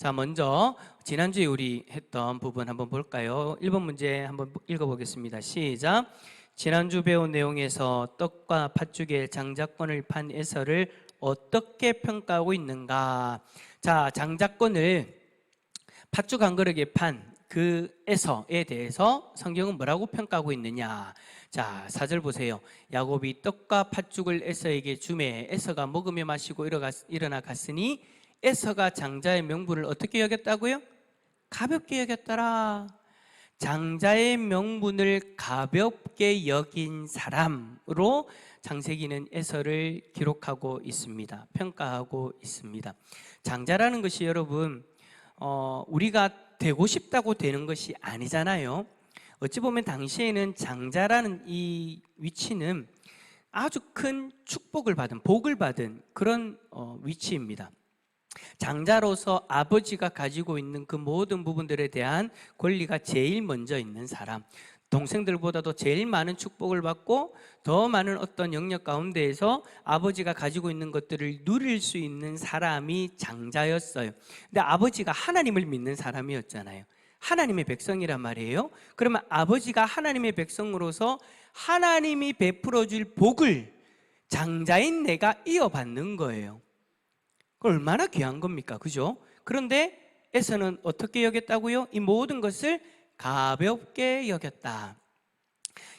자, 먼저 지난주에 우리 했던 부분 한번 볼까요? 1번 문제 한번 읽어보겠습니다. 시작. 지난주 배운 내용에서 떡과 팥죽의 장자권을 판 에서를 어떻게 평가하고 있는가? 자, 장자권을 팥죽 한 그릇에 판 그 에서에 대해서 성경은 뭐라고 평가하고 있느냐? 자, 4절 보세요. 야곱이 떡과 팥죽을 에서에게 주매 에서가 먹으며 마시고 일어나 갔으니 에서가 장자의 명분을 어떻게 여겼다고요? 가볍게 여겼더라. 장자의 명분을 가볍게 여긴 사람으로 창세기는 에서를 기록하고 있습니다. 평가하고 있습니다. 장자라는 것이 여러분 우리가 되고 싶다고 되는 것이 아니잖아요. 어찌 보면 당시에는 장자라는 이 위치는 아주 큰 축복을 받은, 복을 받은 그런 위치입니다. 장자로서 아버지가 가지고 있는 그 모든 부분들에 대한 권리가 제일 먼저 있는 사람, 동생들보다도 제일 많은 축복을 받고 더 많은 어떤 영역 가운데에서 아버지가 가지고 있는 것들을 누릴 수 있는 사람이 장자였어요. 근데 아버지가 하나님을 믿는 사람이었잖아요. 하나님의 백성이란 말이에요. 그러면 아버지가 하나님의 백성으로서 하나님이 베풀어 줄 복을 장자인 내가 이어받는 거예요. 얼마나 귀한 겁니까? 그죠? 그런데 에서는 어떻게 여겼다고요? 이 모든 것을 가볍게 여겼다.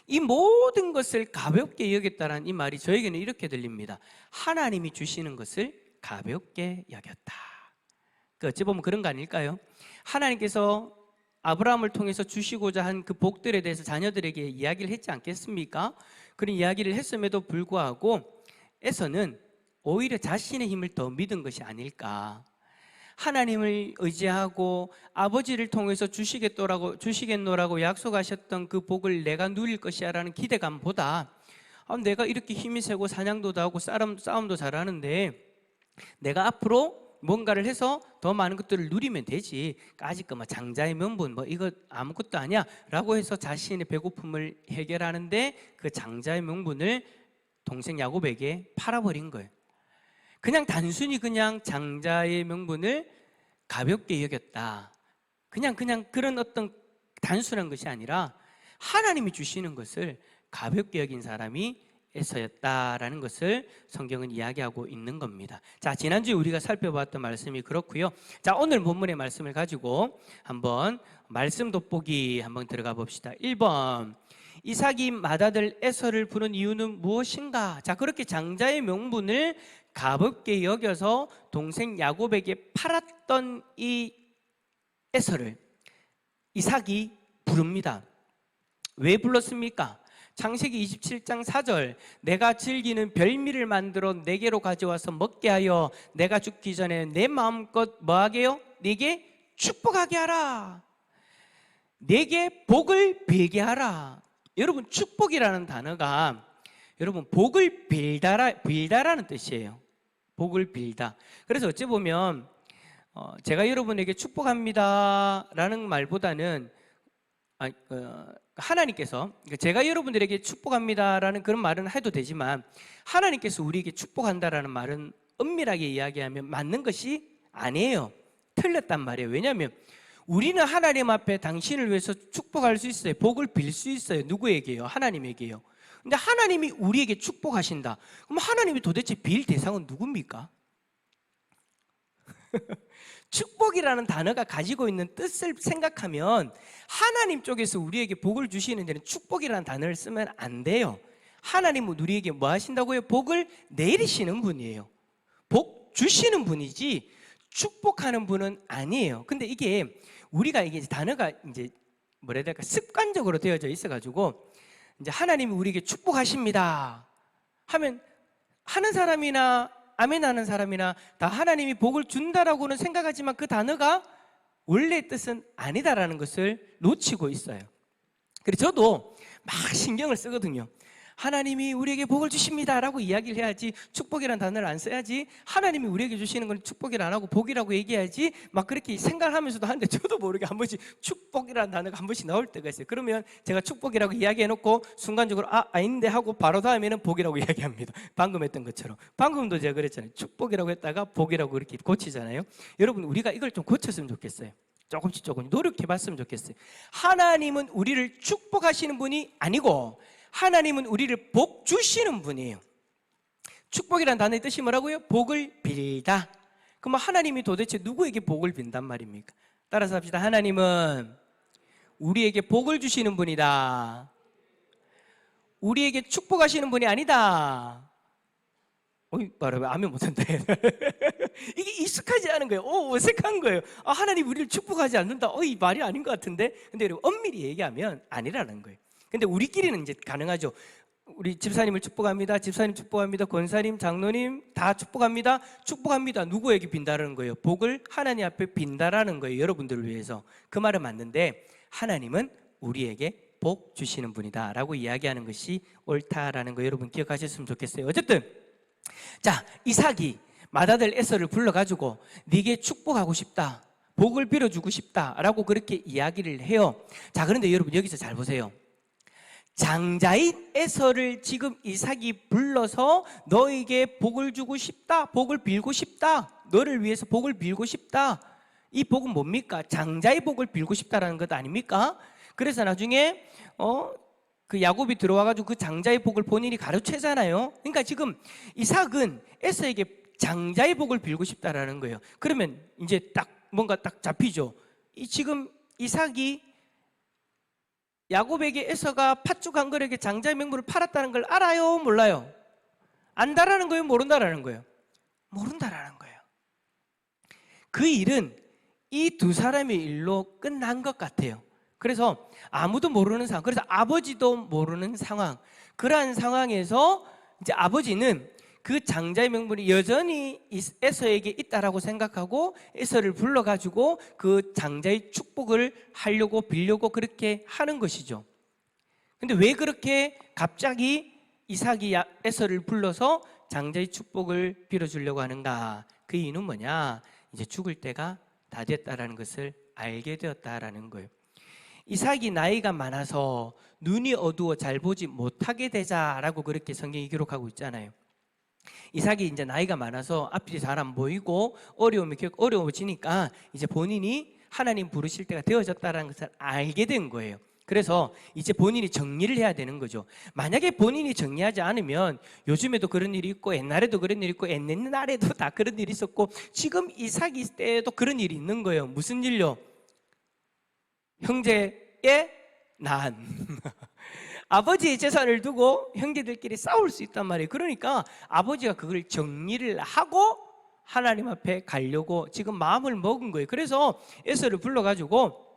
이 모든 것을 가볍게 여겼다라는 이 말이 저에게는 이렇게 들립니다. 하나님이 주시는 것을 가볍게 여겼다. 어찌 보면 그런 거 아닐까요? 하나님께서 아브라함을 통해서 주시고자 한 그 복들에 대해서 자녀들에게 이야기를 했지 않겠습니까? 그런 이야기를 했음에도 불구하고 에서는 오히려 자신의 힘을 더 믿은 것이 아닐까. 하나님을 의지하고 아버지를 통해서 주시겠노라고 약속하셨던 그 복을 내가 누릴 것이야 라는 기대감보다 내가 이렇게 힘이 세고 사냥도 하고 싸움도 잘하는데 내가 앞으로 뭔가를 해서 더 많은 것들을 누리면 되지, 까짓 거 장자의 명분 이거 아무것도 아니야 라고 해서 자신의 배고픔을 해결하는데 그 장자의 명분을 동생 야곱에게 팔아버린 거예요. 그냥 단순히 그냥 장자의 명분을 가볍게 여겼다. 그냥 그런 어떤 단순한 것이 아니라 하나님이 주시는 것을 가볍게 여긴 사람이 에서였다라는 것을 성경은 이야기하고 있는 겁니다. 자, 지난주에 우리가 살펴봤던 말씀이 그렇고요. 자, 오늘 본문의 말씀을 가지고 한번 말씀 돋보기 한번 들어가 봅시다. 1번. 이삭이 맏아들 에서를 부른 이유는 무엇인가? 자, 그렇게 장자의 명분을 가볍게 여겨서 동생 야곱에게 팔았던 이 에서를 이삭이 부릅니다. 왜 불렀습니까? 창세기 27장 4절, 내가 즐기는 별미를 만들어 내게로 가져와서 먹게 하여 내가 죽기 전에 내 마음껏 뭐하게요? 내게 축복하게 하라. 내게 복을 빌게 하라. 여러분, 축복이라는 단어가 여러분 복을 빌다라는 뜻이에요. 복을 빌다. 그래서 어찌 보면 제가 여러분에게 축복합니다 라는 말보다는 하나님께서, 제가 여러분들에게 축복합니다 라는 그런 말은 해도 되지만 하나님께서 우리에게 축복한다라는 말은 엄밀하게 이야기하면 맞는 것이 아니에요. 틀렸단 말이에요. 왜냐하면 우리는 하나님 앞에 당신을 위해서 축복할 수 있어요. 복을 빌 수 있어요. 누구에게요? 하나님에게요. 근데 하나님이 우리에게 축복하신다. 그럼 하나님이 도대체 빌 대상은 누굽니까? 축복이라는 단어가 가지고 있는 뜻을 생각하면 하나님 쪽에서 우리에게 복을 주시는 데는 축복이라는 단어를 쓰면 안 돼요. 하나님은 우리에게 뭐 하신다고요? 복을 내리시는 분이에요. 복 주시는 분이지 축복하는 분은 아니에요. 근데 이게 우리가 이게 단어가 이제 뭐라 해야 될까? 습관적으로 되어져 있어가지고 이제 하나님이 우리에게 축복하십니다 하면 하는 사람이나 아멘하는 사람이나 다 하나님이 복을 준다라고는 생각하지만 그 단어가 원래의 뜻은 아니다라는 것을 놓치고 있어요. 그래서 저도 막 신경을 쓰거든요. 하나님이 우리에게 복을 주십니다 라고 이야기를 해야지, 축복이라는 단어를 안 써야지. 하나님이 우리에게 주시는 건 축복이라 안 하고 복이라고 얘기해야지. 막 그렇게 생각하면서도 하는데 저도 모르게 한 번씩 축복이라는 단어가 한 번씩 나올 때가 있어요. 그러면 제가 축복이라고 이야기해놓고 순간적으로 아닌데 하고 바로 다음에는 복이라고 이야기합니다. 방금 했던 것처럼. 방금도 제가 그랬잖아요. 축복이라고 했다가 복이라고 이렇게 고치잖아요. 여러분, 우리가 이걸 좀 고쳤으면 좋겠어요. 조금씩 노력해봤으면 좋겠어요. 하나님은 우리를 축복하시는 분이 아니고 하나님은 우리를 복 주시는 분이에요. 축복이라는 단어의 뜻이 뭐라고요? 복을 빌다. 그럼 하나님이 도대체 누구에게 복을 빈단 말입니까? 따라서 합시다. 하나님은 우리에게 복을 주시는 분이다. 우리에게 축복하시는 분이 아니다. 말하면 아멘 못한다. 이게 익숙하지 않은 거예요. 어색한 거예요. 하나님 우리를 축복하지 않는다. 이 말이 아닌 것 같은데. 근데 여러분, 엄밀히 얘기하면 아니라는 거예요. 근데 우리끼리는 이제 가능하죠. 우리 집사님을 축복합니다. 집사님 축복합니다. 권사님, 장로님 다 축복합니다. 축복합니다. 누구에게 빈다라는 거예요? 복을 하나님 앞에 빈다라는 거예요. 여러분들을 위해서. 그 말은 맞는데 하나님은 우리에게 복 주시는 분이다 라고 이야기하는 것이 옳다라는 거 여러분 기억하셨으면 좋겠어요. 어쨌든 자, 이삭이 맏아들 에서를 불러가지고 네게 축복하고 싶다, 복을 빌어주고 싶다라고 그렇게 이야기를 해요. 자, 그런데 여러분 여기서 잘 보세요. 장자인 에서를 지금 이삭이 불러서 너에게 복을 주고 싶다, 복을 빌고 싶다, 너를 위해서 복을 빌고 싶다. 이 복은 뭡니까? 장자의 복을 빌고 싶다라는 것 아닙니까? 그래서 나중에 그 야곱이 들어와가지고 그 장자의 복을 본인이 가르치잖아요. 그러니까 지금 이삭은 에서에게 장자의 복을 빌고 싶다라는 거예요. 그러면 이제 딱 뭔가 딱 잡히죠. 지금 이삭이 야곱에게 에서가 팥죽 한 그릇에 장자의 맹물을 팔았다는 걸 알아요? 몰라요? 안다라는 거예요? 모른다라는 거예요? 모른다라는 거예요. 그 일은 이 두 사람의 일로 끝난 것 같아요. 그래서 아무도 모르는 상황, 그래서 아버지도 모르는 상황, 그러한 상황에서 이제 아버지는 그 장자의 명분이 여전히 에서에게 있다라고 생각하고 에서를 불러가지고 그 장자의 축복을 하려고 빌려고 그렇게 하는 것이죠. 근데 왜 그렇게 갑자기 이삭이 에서를 불러서 장자의 축복을 빌어주려고 하는가? 그 이유는 뭐냐? 이제 죽을 때가 다 됐다라는 것을 알게 되었다라는 거예요. 이삭이 나이가 많아서 눈이 어두워 잘 보지 못하게 되자라고 그렇게 성경이 기록하고 있잖아요. 이삭이 이제 나이가 많아서 앞이 잘 안 보이고 어려워지니까 이제 본인이 하나님 부르실 때가 되어졌다는 것을 알게 된 거예요. 그래서 이제 본인이 정리를 해야 되는 거죠. 만약에 본인이 정리하지 않으면 요즘에도 그런 일이 있고 옛날에도 그런 일이 있고 옛날에도 다 그런 일이 있었고 지금 이삭이 때도 그런 일이 있는 거예요. 무슨 일요? 형제의 난 아버지의 재산을 두고 형제들끼리 싸울 수 있단 말이에요. 그러니까 아버지가 그걸 정리를 하고 하나님 앞에 가려고 지금 마음을 먹은 거예요. 그래서 에서를 불러가지고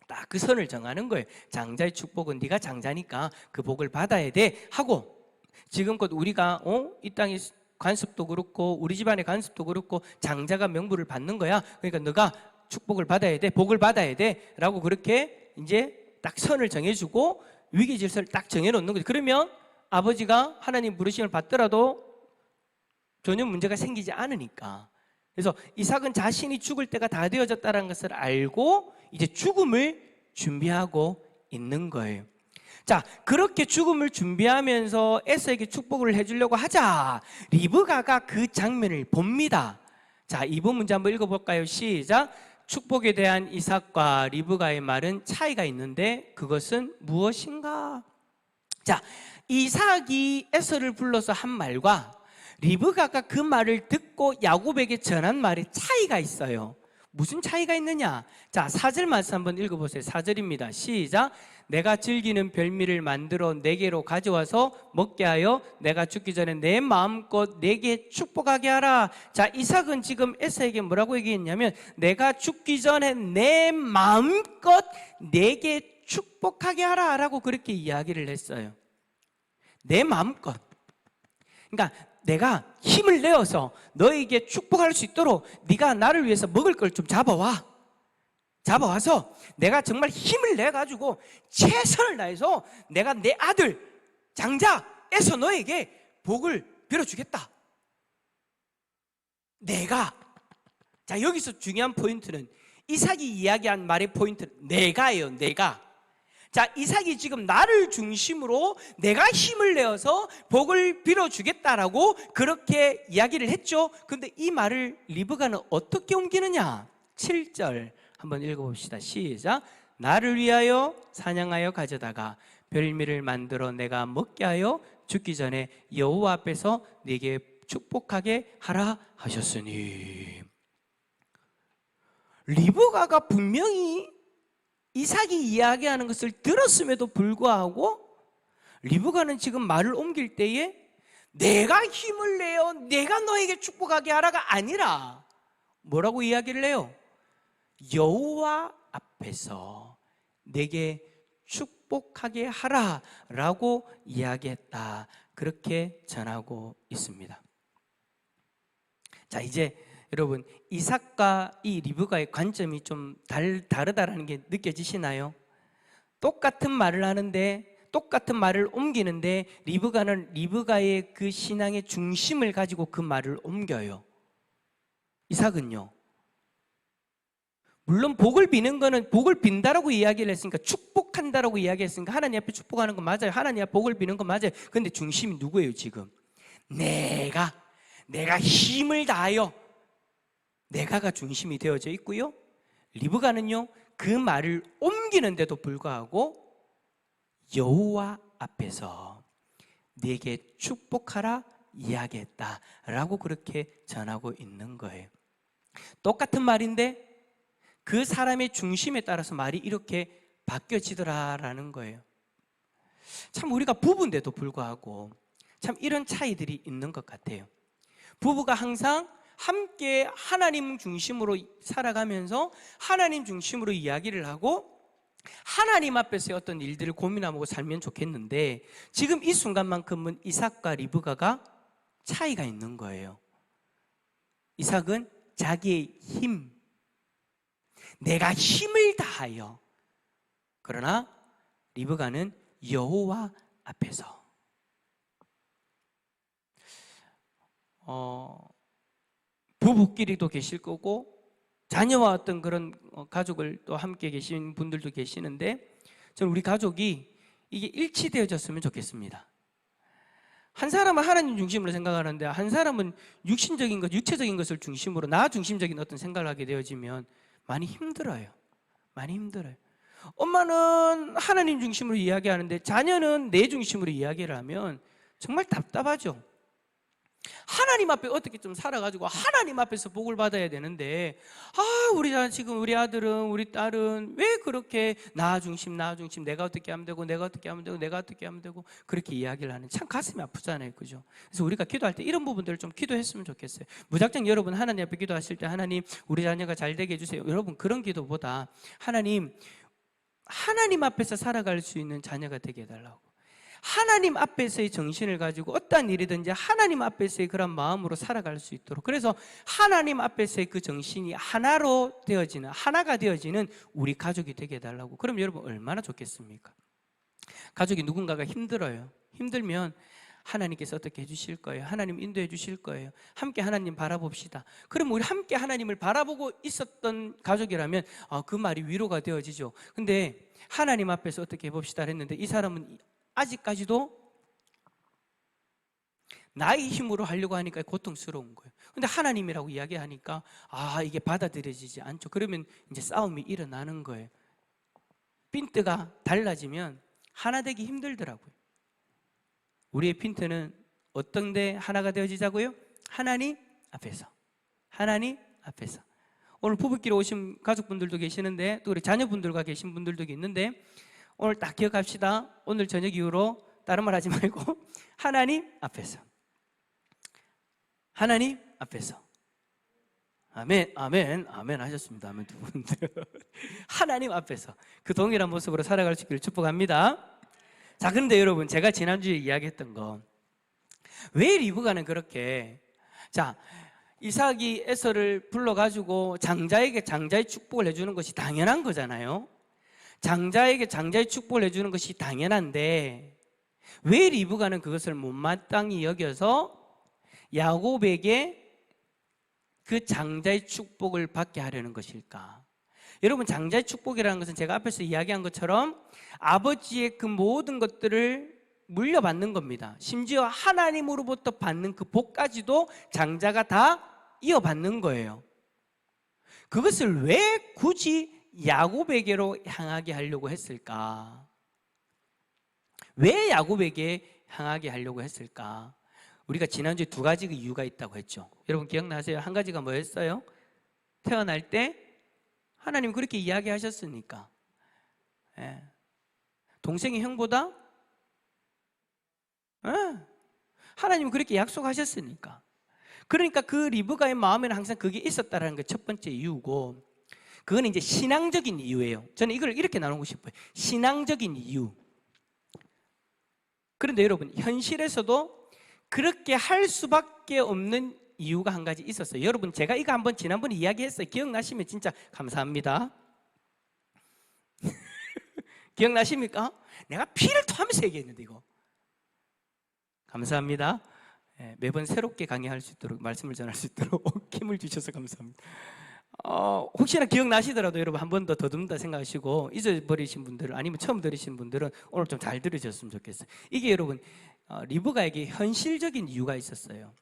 딱 그 선을 정하는 거예요. 장자의 축복은 네가 장자니까 그 복을 받아야 돼 하고, 지금껏 우리가 이 땅의 관습도 그렇고 우리 집안의 관습도 그렇고 장자가 명부를 받는 거야. 그러니까 너가 축복을 받아야 돼, 복을 받아야 돼 라고 그렇게 이제 딱 선을 정해주고 위계 질서를 딱 정해놓는 거죠. 그러면 아버지가 하나님 부르심을 받더라도 전혀 문제가 생기지 않으니까. 그래서 이삭은 자신이 죽을 때가 다 되어졌다는 것을 알고 이제 죽음을 준비하고 있는 거예요. 자, 그렇게 죽음을 준비하면서 에서에게 축복을 해주려고 하자 리브가가 그 장면을 봅니다. 자, 이번 문제 한번 읽어볼까요? 시작. 축복에 대한 이삭과 리브가의 말은 차이가 있는데 그것은 무엇인가? 자, 이삭이 에서를 불러서 한 말과 리브가가 그 말을 듣고 야곱에게 전한 말에 차이가 있어요. 무슨 차이가 있느냐? 자, 4절 말씀 한번 읽어보세요. 4절입니다. 시작. 내가 즐기는 별미를 만들어 내게로 가져와서 먹게 하여 내가 죽기 전에 내 마음껏 내게 축복하게 하라. 자, 이삭은 지금 에서에게 뭐라고 얘기했냐면 내가 죽기 전에 내 마음껏 내게 축복하게 하라 라고 그렇게 이야기를 했어요. 내 마음껏. 그러니까 내가 힘을 내어서 너에게 축복할 수 있도록 네가 나를 위해서 먹을 걸 좀 잡아와서 내가 정말 힘을 내가지고 최선을 다해서 내가 내 아들 장자 에서 너에게 복을 빌어주겠다. 내가. 자, 여기서 중요한 포인트는 이삭이 이야기한 말의 포인트는 내가예요. 내가. 자, 이삭이 지금 나를 중심으로 내가 힘을 내어서 복을 빌어주겠다라고 그렇게 이야기를 했죠. 근데 이 말을 리브가는 어떻게 옮기느냐? 7절 한번 읽어봅시다. 시작. 나를 위하여 사냥하여 가져다가 별미를 만들어 내가 먹게 하여 죽기 전에 여호와 앞에서 네게 축복하게 하라 하셨으니. 리브가가 분명히 이삭이 이야기하는 것을 들었음에도 불구하고 리브가는 지금 말을 옮길 때에 내가 힘을 내어 내가 너에게 축복하게 하라가 아니라 뭐라고 이야기를 해요? 여호와 앞에서 내게 축복하게 하라라고 이야기했다. 그렇게 전하고 있습니다. 자, 이제 여러분, 이삭과 이 리브가의 관점이 좀 다르다라는 게 느껴지시나요? 똑같은 말을 하는데, 똑같은 말을 옮기는데 리브가는 리브가의 그 신앙의 중심을 가지고 그 말을 옮겨요. 이삭은요, 물론 복을 비는 거는 복을 빈다라고 이야기를 했으니까, 축복한다라고 이야기했으니까 하나님 앞에 축복하는 거 맞아요. 하나님 앞에 복을 비는 거 맞아요. 근데 중심이 누구예요 지금? 내가 힘을 다하여, 내가가 중심이 되어져 있고요. 리브가는요, 그 말을 옮기는데도 불구하고 여호와 앞에서 네게 축복하라 이야기했다라고 그렇게 전하고 있는 거예요. 똑같은 말인데 그 사람의 중심에 따라서 말이 이렇게 바뀌어지더라라는 거예요. 참 우리가 부부인데도 불구하고 참 이런 차이들이 있는 것 같아요. 부부가 항상 함께 하나님 중심으로 살아가면서 하나님 중심으로 이야기를 하고 하나님 앞에서의 어떤 일들을 고민하고 살면 좋겠는데 지금 이 순간만큼은 이삭과 리브가가 차이가 있는 거예요. 이삭은 자기의 힘, 내가 힘을 다하여, 그러나 리브가는 여호와 앞에서 부부끼리도 계실 거고 자녀와 어떤 그런 가족을 또 함께 계신 분들도 계시는데 저는 우리 가족이 이게 일치되어졌으면 좋겠습니다. 한 사람은 하나님 중심으로 생각하는데 한 사람은 육신적인 것, 육체적인 것을 중심으로 나 중심적인 어떤 생각을 하게 되어지면 많이 힘들어요. 많이 힘들어요. 엄마는 하나님 중심으로 이야기하는데 자녀는 내 중심으로 이야기를 하면 정말 답답하죠. 하나님 앞에 어떻게 좀 살아가지고 하나님 앞에서 복을 받아야 되는데 우리 지금 우리 아들은 우리 딸은 왜 그렇게 나 중심 내가 어떻게 하면 되고 내가 어떻게 하면 되고 내가 어떻게 하면 되고 그렇게 이야기를 하는, 참 가슴이 아프잖아요. 그죠? 그래서 우리가 기도할 때 이런 부분들을 좀 기도했으면 좋겠어요. 무작정 여러분 하나님 앞에 기도하실 때 하나님 우리 자녀가 잘 되게 해주세요, 여러분 그런 기도보다 하나님 앞에서 살아갈 수 있는 자녀가 되게 해달라고, 하나님 앞에서의 정신을 가지고 어떠한 일이든지 하나님 앞에서의 그런 마음으로 살아갈 수 있도록, 그래서 하나님 앞에서의 그 정신이 하나로 되어지는, 하나가 되어지는 우리 가족이 되게 해달라고. 그럼 여러분 얼마나 좋겠습니까? 가족이 누군가가 힘들어요. 힘들면 하나님께서 어떻게 해주실 거예요? 하나님 인도해 주실 거예요. 함께 하나님 바라봅시다. 그럼 우리 함께 하나님을 바라보고 있었던 가족이라면 그 말이 위로가 되어지죠. 근데 하나님 앞에서 어떻게 해봅시다 했는데 이 사람은 아직까지도 나의 힘으로 하려고 하니까 고통스러운 거예요. 근데 하나님이라고 이야기하니까 이게 받아들여지지 않죠. 그러면 이제 싸움이 일어나는 거예요. 핀트가 달라지면 하나 되기 힘들더라고요. 우리의 핀트는 어떤 데 하나가 되어지자고요? 하나님 앞에서. 하나님 앞에서. 오늘 부부끼리 오신 가족분들도 계시는데 또 우리 자녀분들과 계신 분들도 있는데 오늘 딱 기억합시다. 오늘 저녁 이후로 다른 말 하지 말고 하나님 앞에서. 하나님 앞에서. 아멘, 아멘, 아멘 하셨습니다. 아멘 두 분들. 하나님 앞에서 그 동일한 모습으로 살아갈 수 있기를 축복합니다. 자, 그런데 여러분 제가 지난주에 이야기했던 거, 왜 리브가는 그렇게 이삭이 에서를 불러가지고 장자에게 장자의 축복을 해주는 것이 당연한 거잖아요. 장자에게 장자의 축복을 해주는 것이 당연한데 왜 리브가는 그것을 못마땅히 여겨서 야곱에게 그 장자의 축복을 받게 하려는 것일까? 여러분, 장자의 축복이라는 것은 제가 앞에서 이야기한 것처럼 아버지의 그 모든 것들을 물려받는 겁니다. 심지어 하나님으로부터 받는 그 복까지도 장자가 다 이어받는 거예요. 그것을 왜 굳이 야곱에게로 향하게 하려고 했을까? 왜 야곱에게 향하게 하려고 했을까? 우리가 지난주에 두 가지 이유가 있다고 했죠. 여러분 기억나세요? 한 가지가 뭐였어요? 태어날 때 하나님 그렇게 이야기하셨으니까. 예. 동생이 형보다 하나님 그렇게 약속하셨으니까. 그러니까 그 리브가의 마음에는 항상 그게 있었다는 게 첫 번째 이유고, 그건 이제 신앙적인 이유예요. 저는 이걸 이렇게 나누고 싶어요. 신앙적인 이유. 그런데 여러분, 현실에서도 그렇게 할 수밖에 없는 이유가 한 가지 있었어요. 여러분, 제가 이거 한번 지난번에 이야기했어요. 기억나시면 진짜 감사합니다. 기억나십니까? 내가 피를 토하면서 얘기했는데 이거. 감사합니다. 매번 새롭게 강의할 수 있도록, 말씀을 전할 수 있도록 힘을 주셔서 감사합니다. 혹시나 기억나시더라도 여러분 한 번 더 더듬다 생각하시고, 잊어버리신 분들은, 아니면 처음 들으신 분들은 오늘 좀 잘 들으셨으면 좋겠어요. 이게 여러분, 리브가에게 현실적인 이유가 있었어요.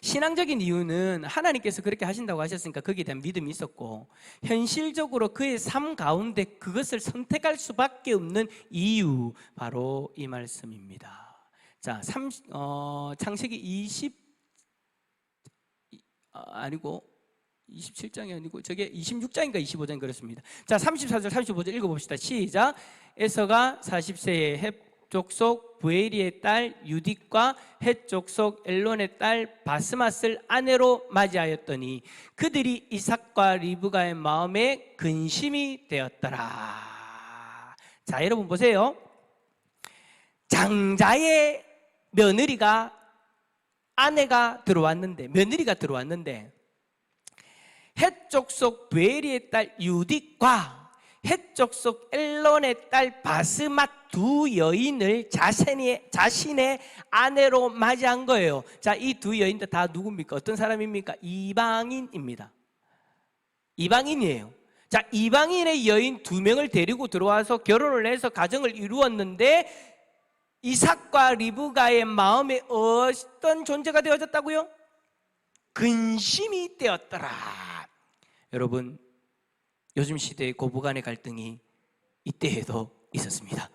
신앙적인 이유는 하나님께서 그렇게 하신다고 하셨으니까 거기에 대한 믿음이 있었고, 현실적으로 그의 삶 가운데 그것을 선택할 수밖에 없는 이유, 바로 이 말씀입니다. 자, 창세기 27장이 아니고 저게 26장인가 25장 그렇습니다. 자, 34절 35절 읽어봅시다. 시작. 에서가 40세에 헷 족속 부에리의 딸 유딕과 헷 족속 엘론의 딸 바스맛을 아내로 맞이하였더니 그들이 이삭과 리브가의 마음에 근심이 되었더라. 자, 여러분 보세요. 장자의 며느리가 며느리가 들어왔는데 헷 족속 부에리의 딸 유딕과 헷 족속 엘론의 딸 바스맛 두 여인을 자신의 아내로 맞이한 거예요. 자, 이 두 여인들 다 누굽니까? 어떤 사람입니까? 이방인입니다. 이방인이에요. 자, 이방인의 여인 두 명을 데리고 들어와서 결혼을 해서 가정을 이루었는데 이삭과 리브가의 마음에 어떤 존재가 되어졌다고요? 근심이 되었더라. 여러분, 요즘 시대의 고부간의 갈등이 이때에도 있었습니다.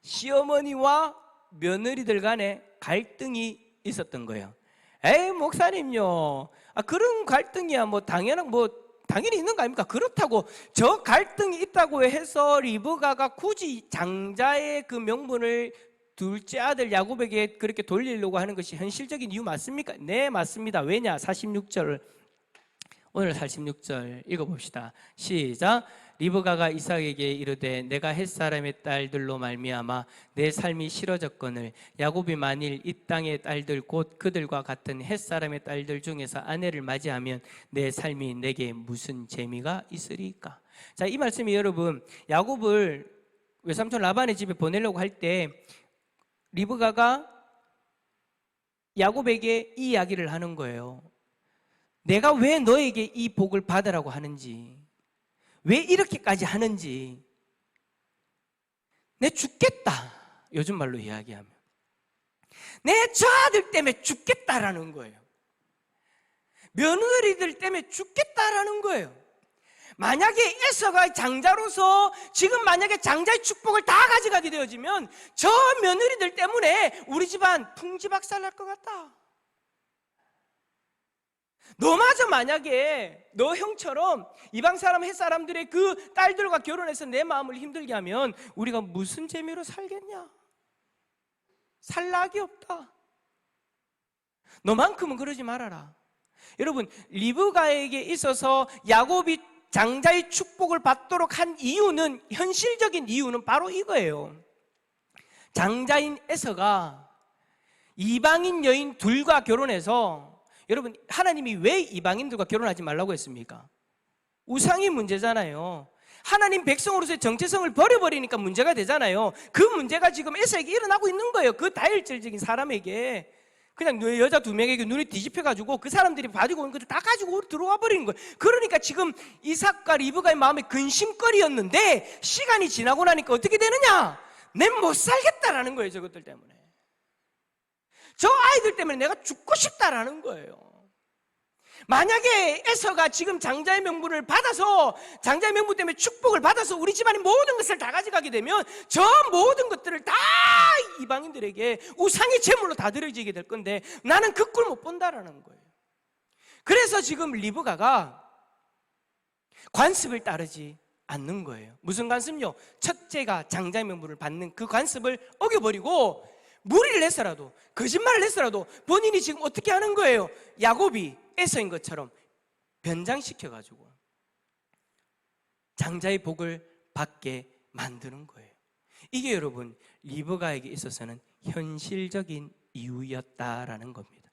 시어머니와 며느리들 간에 갈등이 있었던 거예요. 에이, 목사님요, 그런 갈등이야 당연히 있는 거 아닙니까? 그렇다고 저 갈등이 있다고 해서 리브가가 굳이 장자의 그 명분을 둘째 아들 야곱에게 그렇게 돌리려고 하는 것이 현실적인 이유 맞습니까? 네, 맞습니다. 왜냐? 46절, 오늘 46절 읽어봅시다. 시작. 리브가가 이삭에게 이르되 내가 헷사람의 딸들로 말미암아 내 삶이 싫어졌거늘 야곱이 만일 이 땅의 딸들 곧 그들과 같은 헷사람의 딸들 중에서 아내를 맞이하면 내 삶이 내게 무슨 재미가 있으리까? 자, 이 말씀이 여러분, 야곱을 외삼촌 라반의 집에 보내려고 할 때 리브가가 야곱에게 이 이야기를 하는 거예요. 내가 왜 너에게 이 복을 받으라고 하는지, 왜 이렇게까지 하는지, 내 죽겠다, 요즘 말로 이야기하면 내 저 아들 때문에 죽겠다라는 거예요. 며느리들 때문에 죽겠다라는 거예요. 만약에 에서가 장자로서 지금 만약에 장자의 축복을 다 가져가게 되어지면 저 며느리들 때문에 우리 집안 풍지박살 날 것 같다. 너마저 만약에 너 형처럼 이방 사람 헷 사람들의 그 딸들과 결혼해서 내 마음을 힘들게 하면 우리가 무슨 재미로 살겠냐? 살 낙이 없다. 너만큼은 그러지 말아라. 여러분, 리브가에게 있어서 야곱이 장자의 축복을 받도록 한 이유는, 현실적인 이유는 바로 이거예요. 장자인 에서가 이방인 여인 둘과 결혼해서, 여러분, 하나님이 왜 이방인들과 결혼하지 말라고 했습니까? 우상이 문제잖아요. 하나님 백성으로서의 정체성을 버려버리니까 문제가 되잖아요. 그 문제가 지금 에서에게 일어나고 있는 거예요. 그 다혈질적인 사람에게. 그냥 여자 2명에게 눈이 뒤집혀가지고 그 사람들이 가지고 온 것들 다 가지고 들어와 버리는 거예요. 그러니까 지금 이삭과 리브가의 마음에 근심거리였는데 시간이 지나고 나니까 어떻게 되느냐? 내 못 살겠다라는 거예요. 저것들 때문에. 저 아이들 때문에 내가 죽고 싶다라는 거예요. 만약에 에서가 지금 장자의 명분을 받아서, 장자의 명분 때문에 축복을 받아서 우리 집안의 모든 것을 다 가져가게 되면 저 모든 것들을 다 이방인들에게 우상의 제물로 다 드려지게 될 건데 나는 그 꼴 못 본다라는 거예요. 그래서 지금 리브가가 관습을 따르지 않는 거예요. 무슨 관습요? 첫째가 장자의 명분을 받는 그 관습을 어겨버리고 무리를 해서라도, 거짓말을 해서라도 본인이 지금 어떻게 하는 거예요? 야곱이 에서인 것처럼 변장시켜가지고 장자의 복을 받게 만드는 거예요. 이게 여러분 리브가에게 있어서는 현실적인 이유였다라는 겁니다.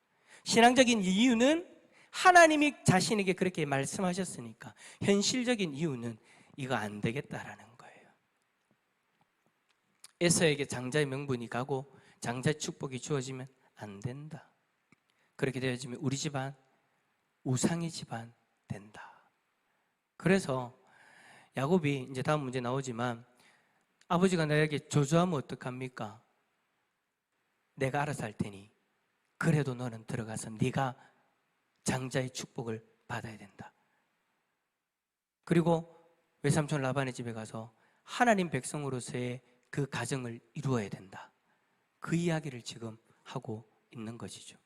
신앙적인 이유는 하나님이 자신에게 그렇게 말씀하셨으니까, 현실적인 이유는 이거 안 되겠다라는 거예요. 에서에게 장자의 명분이 가고 장자의 축복이 주어지면 안 된다. 그렇게 되어지면 우리 집안 우상의 집안 된다. 그래서 야곱이 이제 다음 문제 나오지만 아버지가 나에게 저주하면 어떡합니까? 내가 알아서 할 테니 그래도 너는 들어가서 네가 장자의 축복을 받아야 된다. 그리고 외삼촌 라반의 집에 가서 하나님 백성으로서의 그 가정을 이루어야 된다. 그 이야기를 지금 하고 있는 것이죠.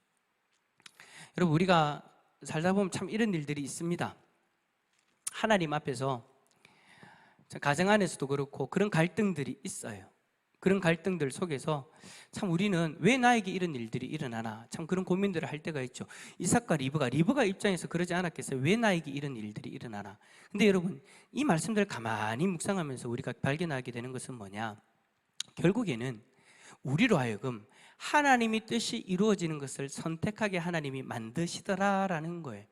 여러분, 우리가 살다 보면 참 이런 일들이 있습니다. 하나님 앞에서 가정 안에서도 그렇고 그런 갈등들이 있어요. 그런 갈등들 속에서 참 우리는 왜 나에게 이런 일들이 일어나나, 참 그런 고민들을 할 때가 있죠. 이삭과 리브가 입장에서 그러지 않았겠어요? 왜 나에게 이런 일들이 일어나나. 근데 여러분, 이 말씀들을 가만히 묵상하면서 우리가 발견하게 되는 것은 뭐냐, 결국에는 우리로 하여금 하나님이 뜻이 이루어지는 것을 선택하게 하나님이 만드시더라라는 거예요.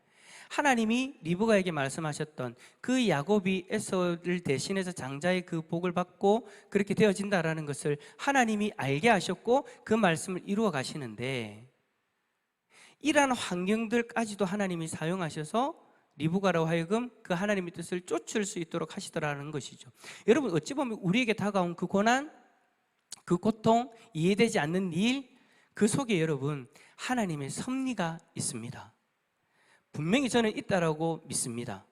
하나님이 리브가에게 말씀하셨던 그 야곱이 에서를 대신해서 장자의 그 복을 받고 그렇게 되어진다라는 것을 하나님이 알게 하셨고 그 말씀을 이루어 가시는데, 이러한 환경들까지도 하나님이 사용하셔서 리브가로 하여금 그 하나님의 뜻을 쫓을 수 있도록 하시더라는 것이죠. 여러분, 어찌 보면 우리에게 다가온 그 고난, 그 고통, 이해되지 않는 일, 그 속에 여러분 하나님의 섭리가 있습니다. 분명히 저는 있다라고 믿습니다.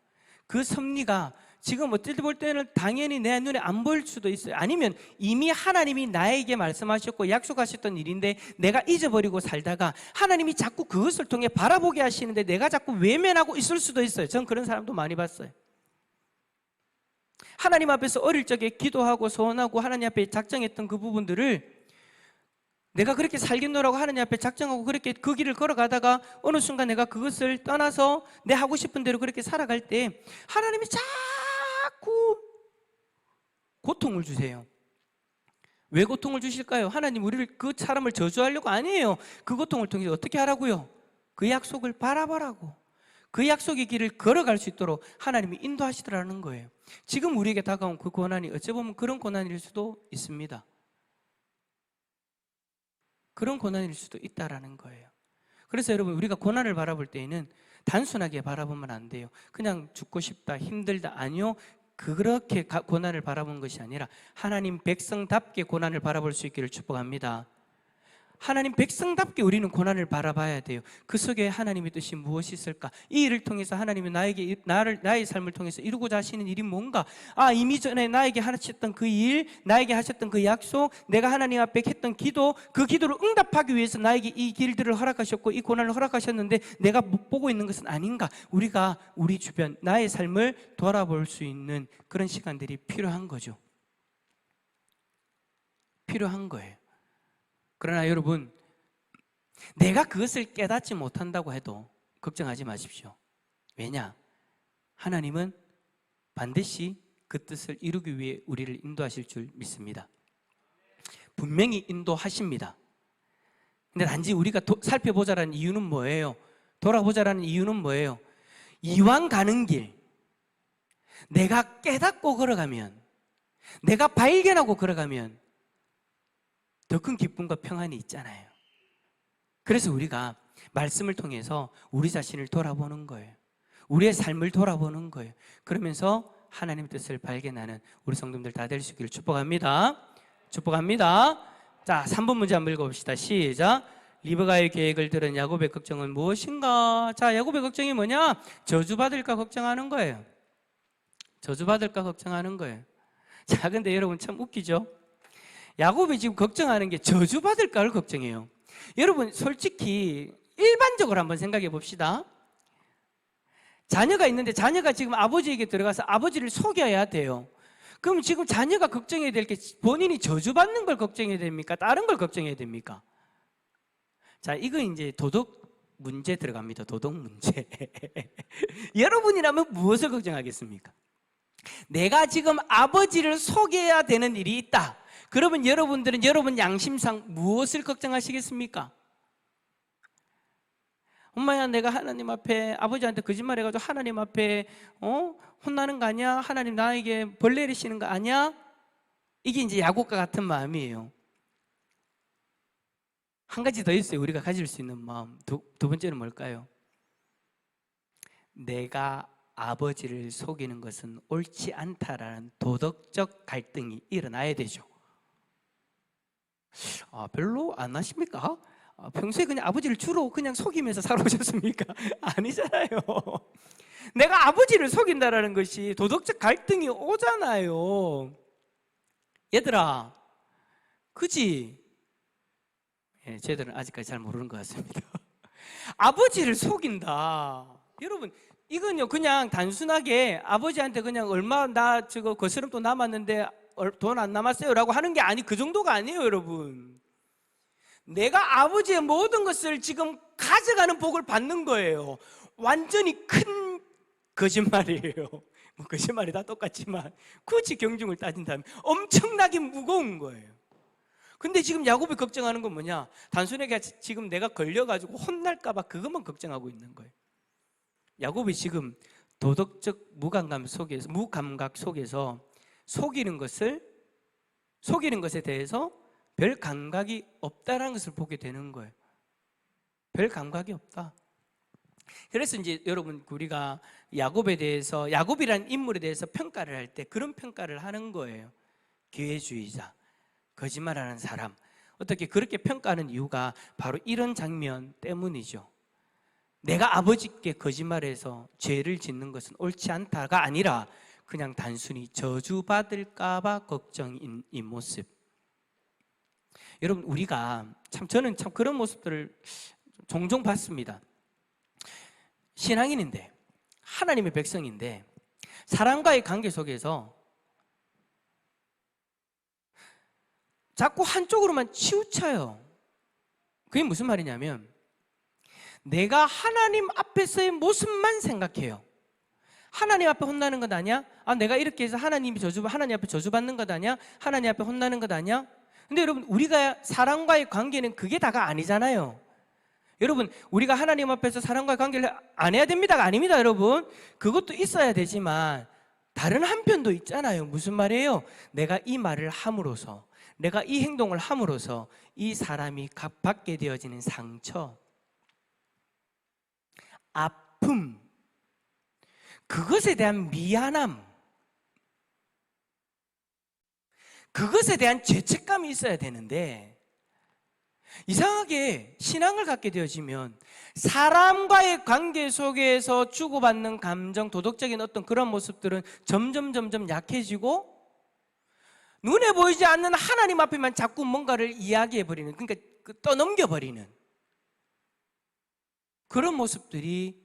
그 섭리가 지금 어떨 때 볼 때는 당연히 내 눈에 안 보일 수도 있어요. 아니면 이미 하나님이 나에게 말씀하셨고 약속하셨던 일인데 내가 잊어버리고 살다가 하나님이 자꾸 그것을 통해 바라보게 하시는데 내가 자꾸 외면하고 있을 수도 있어요. 전 그런 사람도 많이 봤어요. 하나님 앞에서 어릴 적에 기도하고 소원하고 하나님 앞에 작정했던 그 부분들을 내가 그렇게 살겠노라고 하나님 앞에 작정하고 그렇게 그 길을 걸어가다가 어느 순간 내가 그것을 떠나서 내 하고 싶은 대로 그렇게 살아갈 때 하나님이 자꾸 고통을 주세요. 왜 고통을 주실까요? 하나님 우리를, 그 사람을 저주하려고 아니에요. 그 고통을 통해서 어떻게 하라고요? 그 약속을 바라보라고, 그 약속의 길을 걸어갈 수 있도록 하나님이 인도하시더라는 거예요. 지금 우리에게 다가온 그 고난이 어찌 보면 그런 고난일 수도 있습니다. 그런 고난일 수도 있다라는 거예요. 그래서 여러분, 우리가 고난을 바라볼 때에는 단순하게 바라보면 안 돼요. 그냥 죽고 싶다, 힘들다, 아니요. 그렇게 고난을 바라보는 것이 아니라 하나님 백성답게 고난을 바라볼 수 있기를 축복합니다. 하나님 백성답게 우리는 고난을 바라봐야 돼요. 그 속에 하나님의 뜻이 무엇이 있을까? 이 일을 통해서 하나님이 나의 삶을 통해서 이루고자 하시는 일이 뭔가? 이미 전에 나에게 하셨던 그 일, 나에게 하셨던 그 약속, 내가 하나님 앞에 했던 기도, 그 기도를 응답하기 위해서 나에게 이 길들을 허락하셨고 이 고난을 허락하셨는데 내가 못 보고 있는 것은 아닌가? 우리가 우리 주변, 나의 삶을 돌아볼 수 있는 그런 시간들이 필요한 거죠. 필요한 거예요. 그러나 여러분, 내가 그것을 깨닫지 못한다고 해도 걱정하지 마십시오. 왜냐? 하나님은 반드시 그 뜻을 이루기 위해 우리를 인도하실 줄 믿습니다. 분명히 인도하십니다. 근데 단지 우리가 살펴보자라는 이유는 뭐예요? 돌아보자라는 이유는 뭐예요? 이왕 가는 길, 내가 깨닫고 걸어가면, 내가 발견하고 걸어가면 더 큰 기쁨과 평안이 있잖아요. 그래서 우리가 말씀을 통해서 우리 자신을 돌아보는 거예요. 우리의 삶을 돌아보는 거예요. 그러면서 하나님의 뜻을 발견하는 우리 성도님들 다 될 수 있기를 축복합니다. 축복합니다. 자, 3번 문제 한번 읽어봅시다. 시작. 리브가의 계획을 들은 야곱의 걱정은 무엇인가? 자, 야곱의 걱정이 뭐냐? 저주받을까 걱정하는 거예요. 저주받을까 걱정하는 거예요. 자, 근데 여러분 참 웃기죠? 야곱이 지금 걱정하는 게 저주받을까를 걱정해요. 여러분 솔직히 일반적으로 한번 생각해 봅시다. 자녀가 있는데 자녀가 지금 아버지에게 들어가서 아버지를 속여야 돼요. 그럼 지금 자녀가 걱정해야 될 게 본인이 저주받는 걸 걱정해야 됩니까? 다른 걸 걱정해야 됩니까? 자, 이거 이제 도덕 문제 들어갑니다. 도덕 문제. 여러분이라면 무엇을 걱정하겠습니까? 내가 지금 아버지를 속여야 되는 일이 있다. 그러면 여러분들은 여러분 양심상 무엇을 걱정하시겠습니까? 엄마야, 내가 하나님 앞에 아버지한테 거짓말해가지고 하나님 앞에 혼나는 거 아니야? 하나님 나에게 벌 내리시는 거 아니야? 이게 이제 야곱과 같은 마음이에요. 한 가지 더 있어요. 우리가 가질 수 있는 마음. 두 번째는 뭘까요? 내가 아버지를 속이는 것은 옳지 않다라는 도덕적 갈등이 일어나야 되죠. 별로 안 하십니까? 평소에 그냥 아버지를 주로 그냥 속이면서 살아오셨습니까? 아니잖아요. 내가 아버지를 속인다라는 것이 도덕적 갈등이 오잖아요. 얘들아, 그지? 예, 저희들은 아직까지 잘 모르는 것 같습니다. 아버지를 속인다. 여러분, 이건요 그냥 단순하게 아버지한테 그냥 얼마 나 저거 거스름돈 남았는데 돈 안 남았어요 라고 하는 게 그 정도가 아니에요. 여러분, 내가 아버지의 모든 것을 지금 가져가는 복을 받는 거예요. 완전히 큰 거짓말이에요. 뭐 거짓말이 다 똑같지만 굳이 경중을 따진다면 엄청나게 무거운 거예요. 근데 지금 야곱이 걱정하는 건 뭐냐? 단순하게 지금 내가 걸려가지고 혼날까 봐 그것만 걱정하고 있는 거예요. 야곱이 지금 도덕적 무감각 속에서 속이는 것에 대해서 별 감각이 없다라는 것을 보게 되는 거예요. 별 감각이 없다. 그래서 이제 여러분, 우리가 야곱이라는 인물에 대해서 평가를 할 때 그런 평가를 하는 거예요. 기회주의자, 거짓말하는 사람. 어떻게 그렇게 평가하는 이유가 바로 이런 장면 때문이죠. 내가 아버지께 거짓말해서 죄를 짓는 것은 옳지 않다가 아니라 그냥 단순히 저주받을까 봐 걱정인 이 모습. 여러분, 우리가 저는 참 그런 모습들을 종종 봤습니다. 신앙인인데, 하나님의 백성인데, 사람과의 관계 속에서 자꾸 한쪽으로만 치우쳐요. 그게 무슨 말이냐면, 내가 하나님 앞에서의 모습만 생각해요. 하나님 앞에 혼나는 것 아니야? 내가 이렇게 해서 하나님 앞에 저주받는 것 아니야? 하나님 앞에 혼나는 것 아니야? 근데 여러분, 우리가 사람과의 관계는 그게 다가 아니잖아요. 여러분, 우리가 하나님 앞에서 사람과의 관계를 안 해야 됩니다가 아닙니다. 여러분, 그것도 있어야 되지만 다른 한편도 있잖아요. 무슨 말이에요? 내가 이 말을 함으로써, 내가 이 행동을 함으로써 이 사람이 받게 되어지는 상처, 아픔, 그것에 대한 미안함, 그것에 대한 죄책감이 있어야 되는데, 이상하게 신앙을 갖게 되어지면 사람과의 관계 속에서 주고받는 감정, 도덕적인 어떤 그런 모습들은 점점 약해지고 눈에 보이지 않는 하나님 앞에만 자꾸 뭔가를 이야기해버리는, 그러니까 떠넘겨버리는 그런 모습들이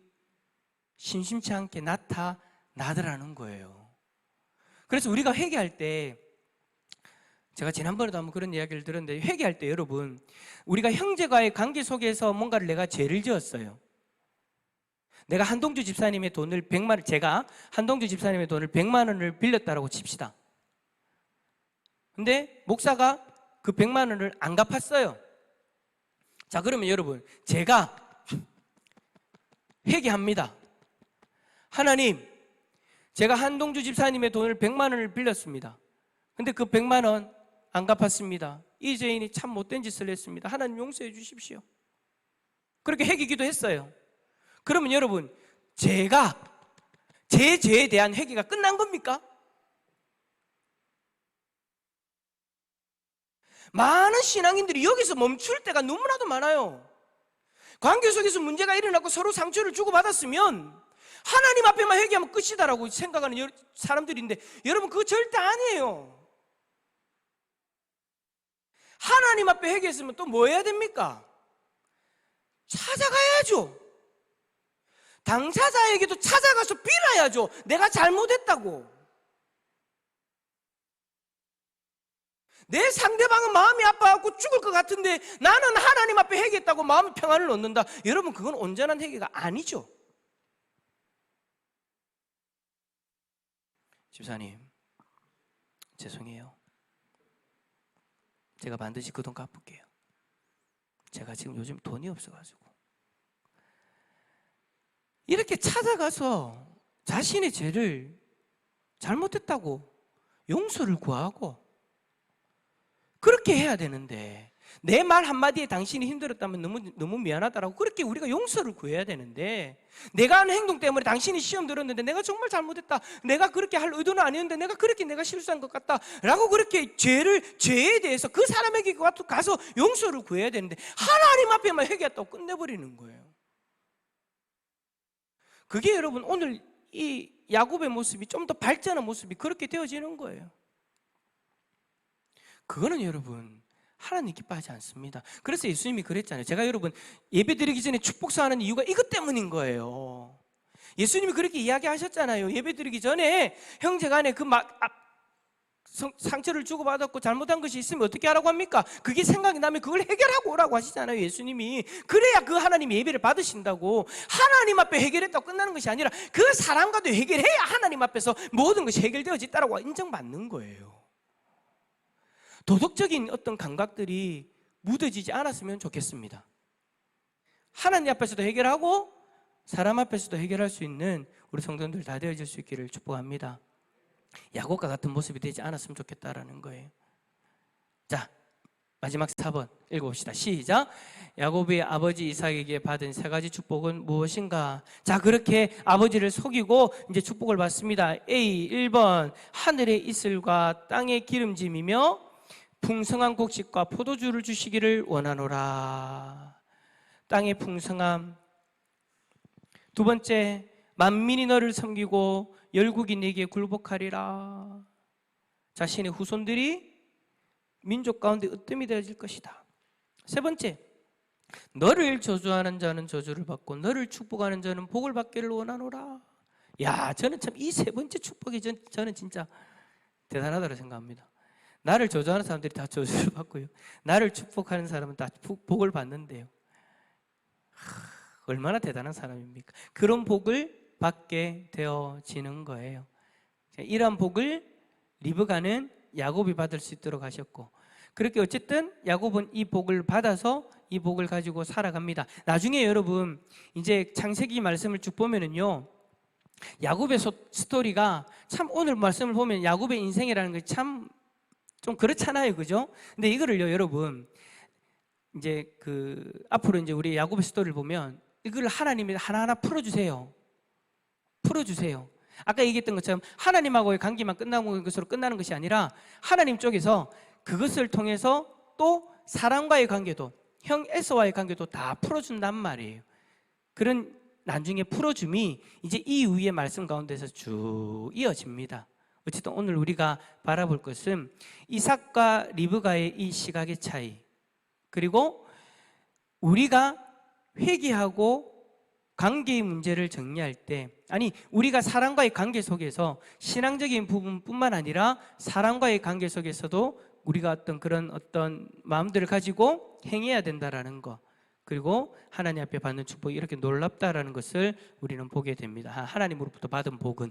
심심치 않게 나타나더라는 거예요. 그래서 우리가 회개할 때, 제가 지난번에도 한번 그런 이야기를 들었는데, 회개할 때 여러분, 우리가 형제과의 관계 속에서 뭔가를 내가 죄를 지었어요. 내가 한동주 집사님의 돈을 100만 원, 제가 한동주 집사님의 돈을 100만 원을 빌렸다라고 칩시다. 근데 목사가 그 100만 원을 안 갚았어요. 자, 그러면 여러분, 제가 회개합니다. 하나님, 제가 한동주 집사님의 돈을 100만 원을 빌렸습니다. 근데 그 100만 원 안 갚았습니다. 이 죄인이 참 못된 짓을 했습니다. 하나님 용서해 주십시오. 그렇게 회개기도 했어요. 그러면 여러분, 제가 제 죄에 대한 회개가 끝난 겁니까? 많은 신앙인들이 여기서 멈출 때가 너무나도 많아요. 관계 속에서 문제가 일어나고 서로 상처를 주고받았으면 하나님 앞에만 회개하면 끝이다라고 생각하는 사람들인데, 여러분 그거 절대 아니에요. 하나님 앞에 회개했으면 또 뭐 해야 됩니까? 찾아가야죠. 당사자에게도 찾아가서 빌어야죠. 내가 잘못했다고. 내 상대방은 마음이 아파갖고 죽을 것 같은데 나는 하나님 앞에 회개했다고 마음의 평안을 얻는다. 여러분 그건 온전한 회개가 아니죠. 집사님, 죄송해요. 제가 반드시 그 돈 갚을게요. 제가 지금 요즘 돈이 없어가지고. 이렇게 찾아가서 자신의 죄를 잘못했다고 용서를 구하고 그렇게 해야 되는데, 내 말 한마디에 당신이 힘들었다면 너무 미안하다라고 그렇게 우리가 용서를 구해야 되는데, 내가 하는 행동 때문에 당신이 시험 들었는데 내가 정말 잘못했다, 내가 그렇게 할 의도는 아니었는데 내가 실수한 것 같다 라고 그렇게 죄에 대해서 그 사람에게 가서 용서를 구해야 되는데 하나님 앞에만 회개했다고 끝내버리는 거예요. 그게 여러분 오늘 이 야곱의 모습이 좀 더 발전한 모습이 그렇게 되어지는 거예요. 그거는 여러분 하나님 기뻐하지 않습니다. 그래서 예수님이 그랬잖아요. 제가 여러분 예배 드리기 전에 축복사하는 이유가 이것 때문인 거예요. 예수님이 그렇게 이야기하셨잖아요. 예배 드리기 전에 형제간에 상처를 주고받았고 잘못한 것이 있으면 어떻게 하라고 합니까? 그게 생각이 나면 그걸 해결하고 오라고 하시잖아요, 예수님이. 그래야 그 하나님 예배를 받으신다고. 하나님 앞에 해결했다고 끝나는 것이 아니라 그 사람과도 해결해야 하나님 앞에서 모든 것이 해결되어졌다라고 인정받는 거예요. 도덕적인 어떤 감각들이 묻어지지 않았으면 좋겠습니다. 하나님 앞에서도 해결하고 사람 앞에서도 해결할 수 있는 우리 성도들 다 되어질 수 있기를 축복합니다. 야곱과 같은 모습이 되지 않았으면 좋겠다라는 거예요. 자, 마지막 4번 읽어봅시다. 시작. 야곱이 아버지 이삭에게 받은 3가지 축복은 무엇인가? 자, 그렇게 아버지를 속이고 이제 축복을 받습니다. A 1번 하늘의 이슬과 땅의 기름짐이며 풍성한 곡식과 포도주를 주시기를 원하노라. 땅의 풍성함. 2번째, 만민이 너를 섬기고 열국이 네게 굴복하리라. 자신의 후손들이 민족 가운데 으뜸이 되어질 것이다. 3번째, 너를 저주하는 자는 저주를 받고 너를 축복하는 자는 복을 받기를 원하노라. 야, 저는 참 이 3번째 축복이 저는 진짜 대단하다고 생각합니다. 나를 저주하는 사람들이 다 저주를 받고요, 나를 축복하는 사람은 다 복을 받는데요. 얼마나 대단한 사람입니까? 그런 복을 받게 되어지는 거예요. 이러한 복을 리브가는 야곱이 받을 수 있도록 하셨고, 그렇게 어쨌든 야곱은 이 복을 받아서 이 복을 가지고 살아갑니다. 나중에 여러분 이제 창세기 말씀을 쭉 보면은요, 야곱의 스토리가 참 오늘 말씀을 보면 야곱의 인생이라는 게 참 좀 그렇잖아요, 그죠? 근데 이거를요, 여러분 이제 앞으로 이제 우리 야곱의 스토리를 보면 이걸 하나님이 하나하나 풀어주세요. 아까 얘기했던 것처럼 하나님하고의 관계만 끝나는 것으로 끝나는 것이 아니라 하나님 쪽에서 그것을 통해서 또 사람과의 관계도, 형 에서와의 관계도 다 풀어준단 말이에요. 그런 나중에 풀어줌이 이제 이 위의 말씀 가운데서 쭉 이어집니다. 어쨌든 오늘 우리가 바라볼 것은 이삭과 리브가의 이 시각의 차이, 그리고 우리가 회개하고 관계의 문제를 정리할 때, 아니 우리가 사람과의 관계 속에서 신앙적인 부분뿐만 아니라 사람과의 관계 속에서도 우리가 어떤 마음들을 가지고 행해야 된다라는 것, 그리고 하나님 앞에 받는 축복이 이렇게 놀랍다라는 것을 우리는 보게 됩니다. 하나님으로부터 받은 복은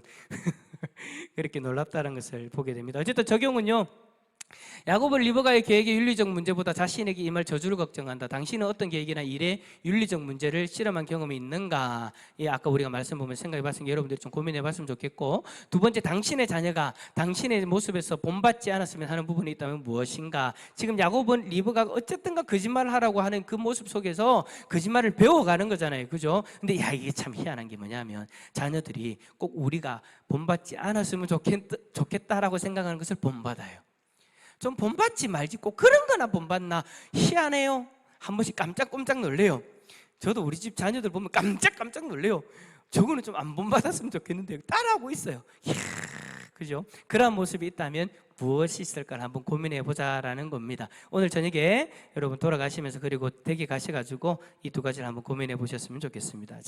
그렇게 놀랍다는 것을 보게 됩니다. 어쨌든 적용은요, 야곱은 리브가의 계획의 윤리적 문제보다 자신에게 임할 저주를 걱정한다. 당신은 어떤 계획이나 일에 윤리적 문제를 실험한 경험이 있는가? 예, 아까 우리가 말씀 보면 생각해 봤으니까 여러분들이 좀 고민해 봤으면 좋겠고, 두 번째, 당신의 자녀가 당신의 모습에서 본받지 않았으면 하는 부분이 있다면 무엇인가? 지금 야곱은 리브가가 어쨌든가 거짓말을 하라고 하는 그 모습 속에서 거짓말을 배워가는 거잖아요. 그죠? 근데 야, 이게 참 희한한 게 뭐냐면 자녀들이 꼭 우리가 본받지 않았으면 좋겠다라고 생각하는 것을 본받아요. 좀 본받지 말지 꼭 그런 거나 본받나. 희한해요. 한 번씩 깜짝깜짝 놀래요. 저도 우리 집 자녀들 보면 깜짝깜짝 놀래요. 저거는 좀 안 본받았으면 좋겠는데 따라하고 있어요. 이야, 그죠? 그런 모습이 있다면 무엇이 있을까 한번 고민해 보자라는 겁니다. 오늘 저녁에 여러분 돌아가시면서 그리고 댁에 가셔가지고 이 두 가지를 한번 고민해 보셨으면 좋겠습니다.